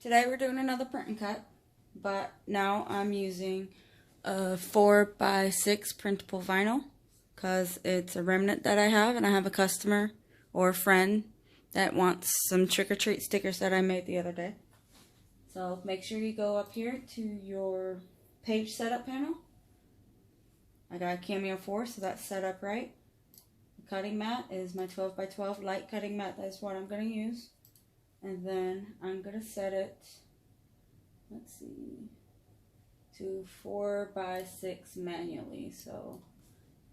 Today we're doing another print and cut, but now I'm using a 4x6 printable vinyl because it's a remnant that I have, and I have a customer or a friend that wants some trick-or-treat stickers that I made the other day. So make sure you go up here to your page setup panel. I got a Cameo 4, so that's set up right. The cutting mat is my 12x12 light cutting mat. That's what I'm going to use. And then I'm going to set it, let's see, to 4x6 manually. So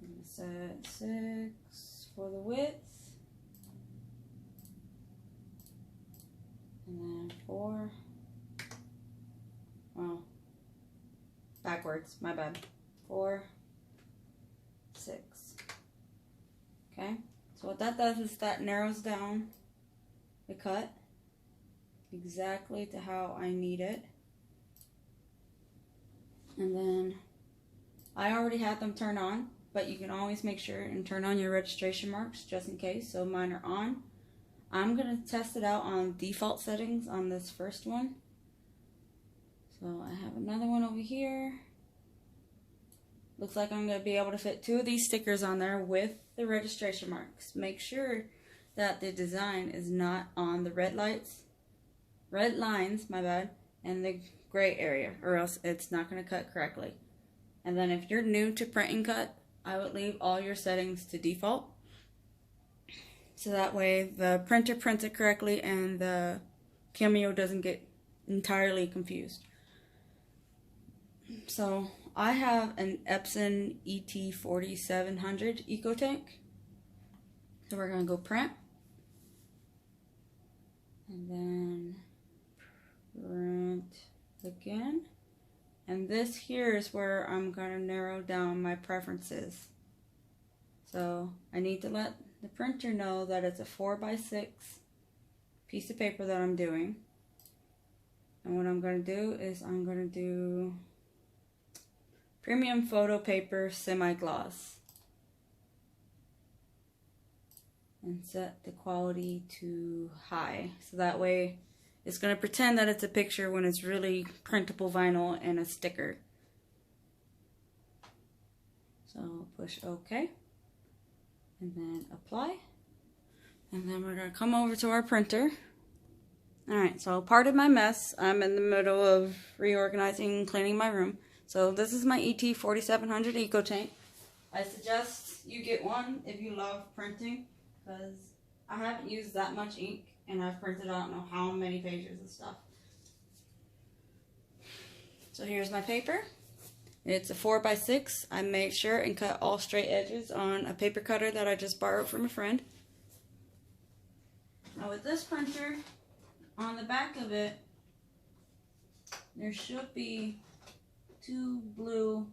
I'm going to set 6 for the width. And then 4. Oh, backwards, my bad. 4, 6. Okay, so what that does is that narrows down the cut exactly to how I need it. And then I already had them turn on, but you can always make sure and turn on your registration marks just in case. So mine are on. I'm going to test it out on default settings on this first one. So I have another one over here. Looks like I'm going to be able to fit 2 of these stickers on there with the registration marks. Make sure that the design is not on the red lines, my bad, and the gray area, or else it's not going to cut correctly. And then if you're new to print and cut, I would leave all your settings to default. So that way the printer prints it correctly and the Cameo doesn't get entirely confused. So I have an Epson ET4700 Eco Tank. So we're going to go print. And then print again. And this here is where I'm going to narrow down my preferences. So I need to let the printer know that it's a 4x6 piece of paper that I'm doing. And what I'm going to do is I'm going to do premium photo paper semi-gloss. And set the quality to high. So that way it's going to pretend that it's a picture when it's really printable vinyl and a sticker. So push OK. And then apply. And then we're going to come over to our printer. Alright, so pardon my mess. I'm in the middle of reorganizing and cleaning my room. So this is my ET4700 Eco Tank. I suggest you get one if you love printing, because I haven't used that much ink and I've printed I don't know how many pages of stuff. So here's my paper. It's a 4x6. I made sure and cut all straight edges on a paper cutter that I just borrowed from a friend. Now with this printer, on the back of it, there should be 2 blue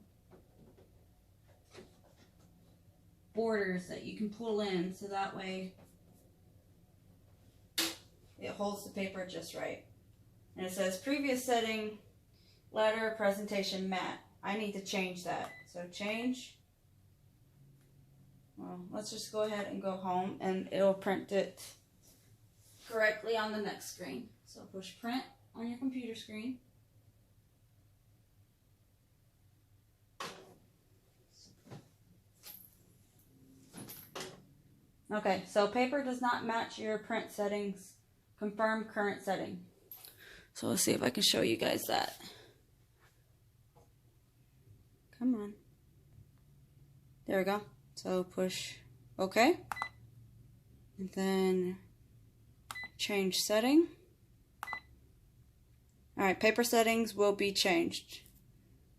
borders that you can pull in, so that way it holds the paper just right. And it says previous setting, letter presentation matte. I need to change that. So change. Well, let's just go ahead and go home and it'll print it correctly on the next screen. So push print on your computer screen. Okay, so paper does not match your print settings. Confirm current setting. So let's see if I can show you guys that. Come on. There we go. So push OK. And then change setting. Alright, paper settings will be changed.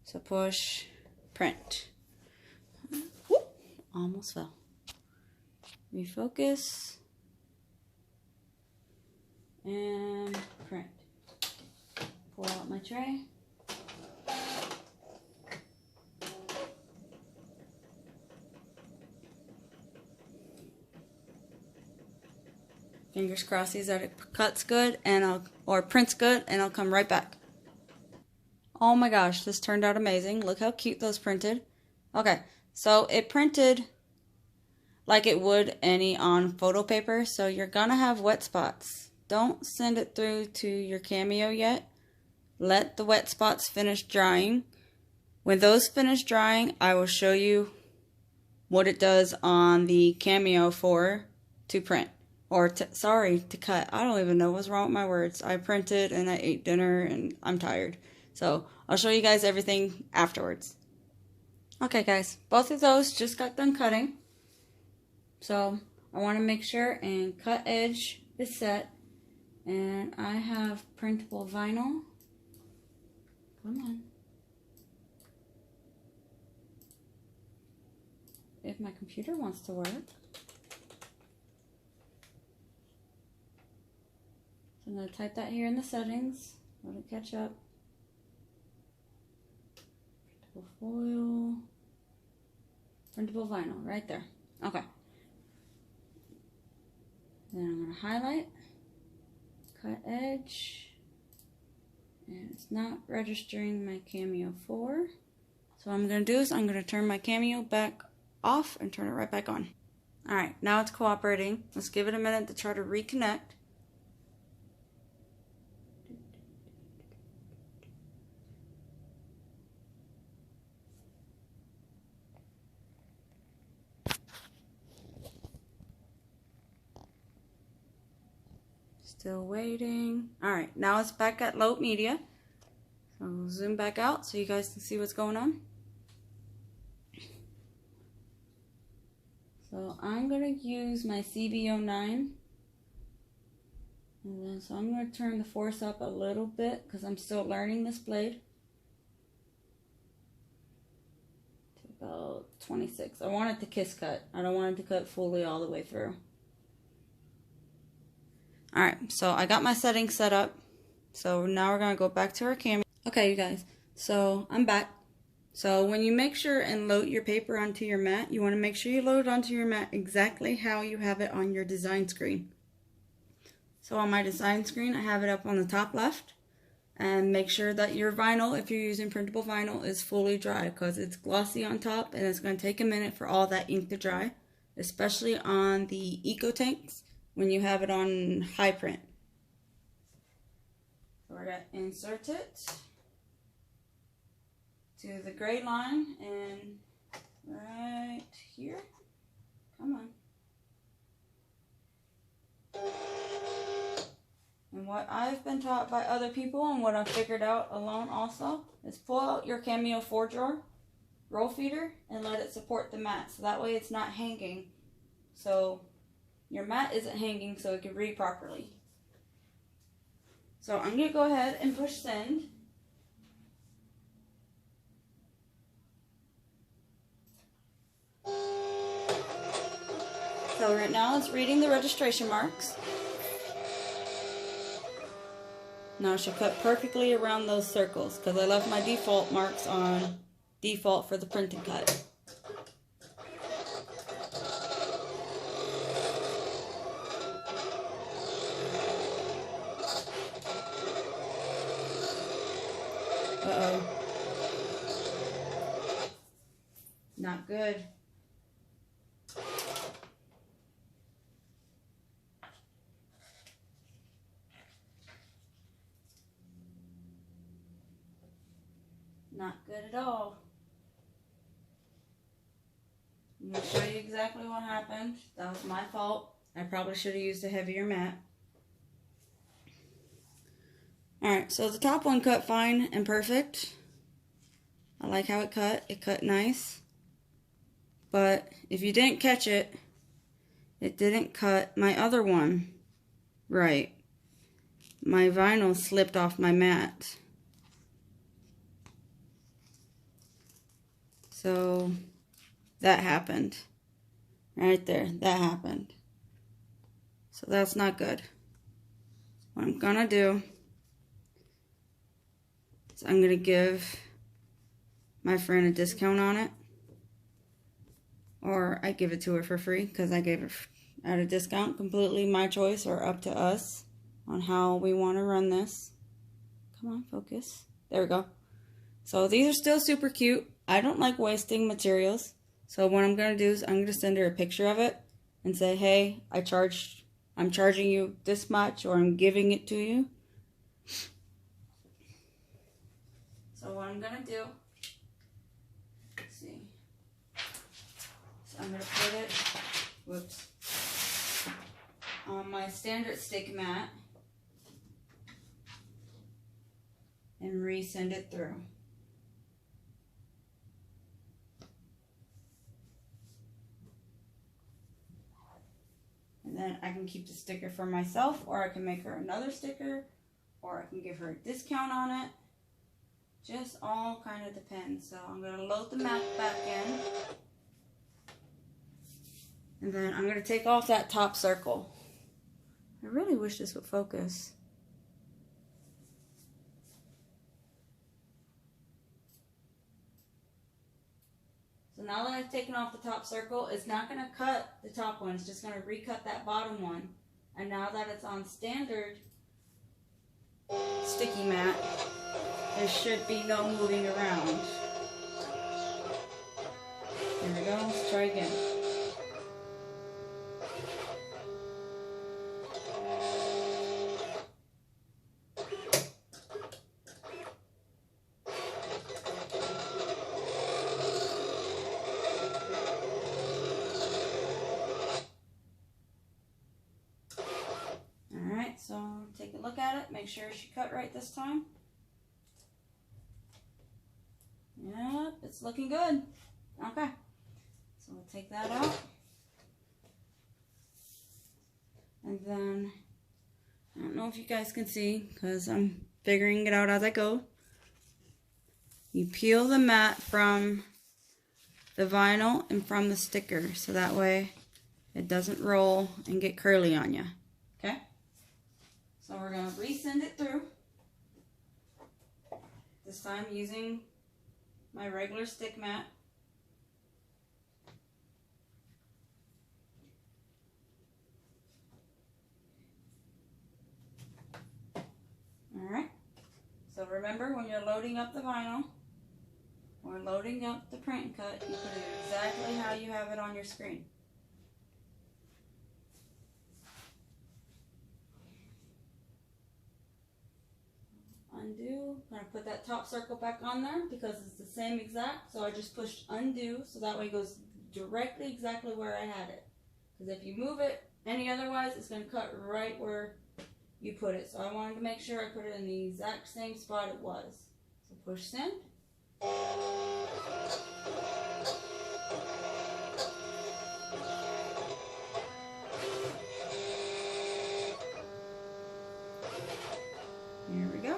So push print. Whoop, almost fell. Refocus. And print. Pull out my tray. Fingers crossed that it cuts good and or prints good, and I'll come right back. Oh my gosh, this turned out amazing. Look how cute those printed. Okay, so it printed like it would any on photo paper, so you're gonna have wet spots. don't send it through to your Cameo yet. Let the wet spots finish drying. When those finish drying, I will show you what it does on the Cameo 4 to print. Or, to cut. I don't even know what's wrong with my words. I printed and I ate dinner and I'm tired. So, I'll show you guys everything afterwards. Okay guys, both of those just got done cutting. So, I want to make sure and cut edge is set. And I have printable vinyl. Come on. If my computer wants to work. So I'm going to type that here in the settings. Let it catch up. Printable foil. Printable vinyl, right there. Okay. Then I'm going to highlight. Cut edge. And it's not registering my Cameo 4. So what I'm going to do is I'm going to turn my Cameo back off and turn it right back on. Alright, now it's cooperating. Let's give it a minute to try to reconnect. Still waiting. Alright, now it's back at low media. So I'll zoom back out so you guys can see what's going on. So I'm going to use my CB09. And then, so I'm going to turn the force up a little bit because I'm still learning this blade. To about 26. I want it to kiss cut. I don't want it to cut fully all the way through. Alright, so I got my settings set up. So now we're going to go back to our camera. Okay, you guys. So I'm back. So when you make sure and load your paper onto your mat, you want to make sure you load onto your mat exactly how you have it on your design screen. So on my design screen, I have it up on the top left. And make sure that your vinyl, if you're using printable vinyl, is fully dry because it's glossy on top and it's going to take a minute for all that ink to dry, especially on the Eco tanks when you have it on high print. So we're going to insert it to the gray line and right here. Come on. And what I've been taught by other people and what I've figured out alone also is pull out your Cameo 4 drawer, roll feeder, and let it support the mat. So that way it's not hanging. So your mat isn't hanging so it can read properly. So I'm going to go ahead and push send. So right now it's reading the registration marks. Now it should cut perfectly around those circles because I left my default marks on default for the print and cut. Uh-oh. Not good. Not good at all. I'm going to show you exactly what happened. That was my fault. I probably should have used a heavier mat. Alright, so the top one cut fine and perfect. I like how it cut. It cut nice. But if you didn't catch it, it didn't cut my other one right. My vinyl slipped off my mat. So that happened. Right there, that happened. So that's not good. What I'm gonna do is I'm gonna give my friend a discount on it. Or I give it to her for free because I gave it at a discount. Completely my choice or up to us on how we want to run this. Come on, focus. There we go. So these are still super cute. I don't like wasting materials. So what I'm going to do is I'm going to send her a picture of it and say, hey, I charged I'm charging you this much or I'm giving it to you. So what I'm going to do, let's see, so I'm going to put it, whoops, on my standard stick mat and resend it through. And then I can keep the sticker for myself, or I can make her another sticker, or I can give her a discount on it. Just all kind of depends. So I'm going to load the mat back in. And then I'm going to take off that top circle. I really wish this would focus. So now that I've taken off the top circle, it's not going to cut the top one. It's just going to recut that bottom one. And now that it's on standard sticky mat, there should be no moving around. Here we go. Let's try again. So take a look at it, make sure she cut right this time. Yep, it's looking good. Okay, so we'll take that out. And then, I don't know if you guys can see, because I'm figuring it out as I go. You peel the mat from the vinyl and from the sticker, so that way it doesn't roll and get curly on you. Okay? So we're going to resend it through, this time using my regular stick mat. Alright, so remember when you're loading up the vinyl or loading up the print and cut, you put it exactly how you have it on your screen. Undo. I'm going to put that top circle back on there because it's the same exact. So I just pushed undo so that way it goes directly exactly where I had it. Because if you move it any otherwise, it's going to cut right where you put it. So I wanted to make sure I put it in the exact same spot it was. So push send. Here we go.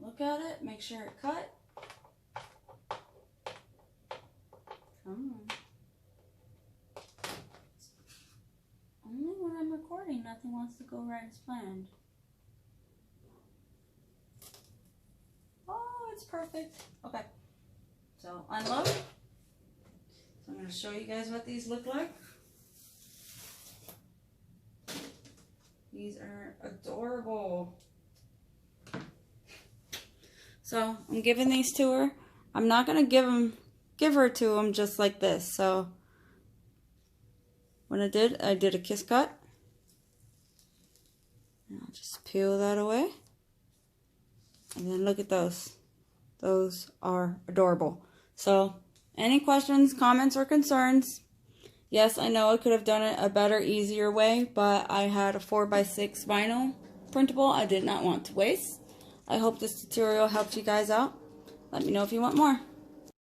Look at it, make sure it cut. Come on. Only when I'm recording, nothing wants to go right as planned. Oh, it's perfect. Okay, so unload. So I'm going to show you guys what these look like. These are adorable. So I'm giving these to her. I'm not going to give her to them just like this. So what I did a kiss cut. And I'll just peel that away. And then look at those. Those are adorable. So any questions, comments, or concerns? Yes, I know I could have done it a better, easier way, but I had a 4x6 vinyl printable I did not want to waste. I hope this tutorial helped you guys out. Let me know if you want more.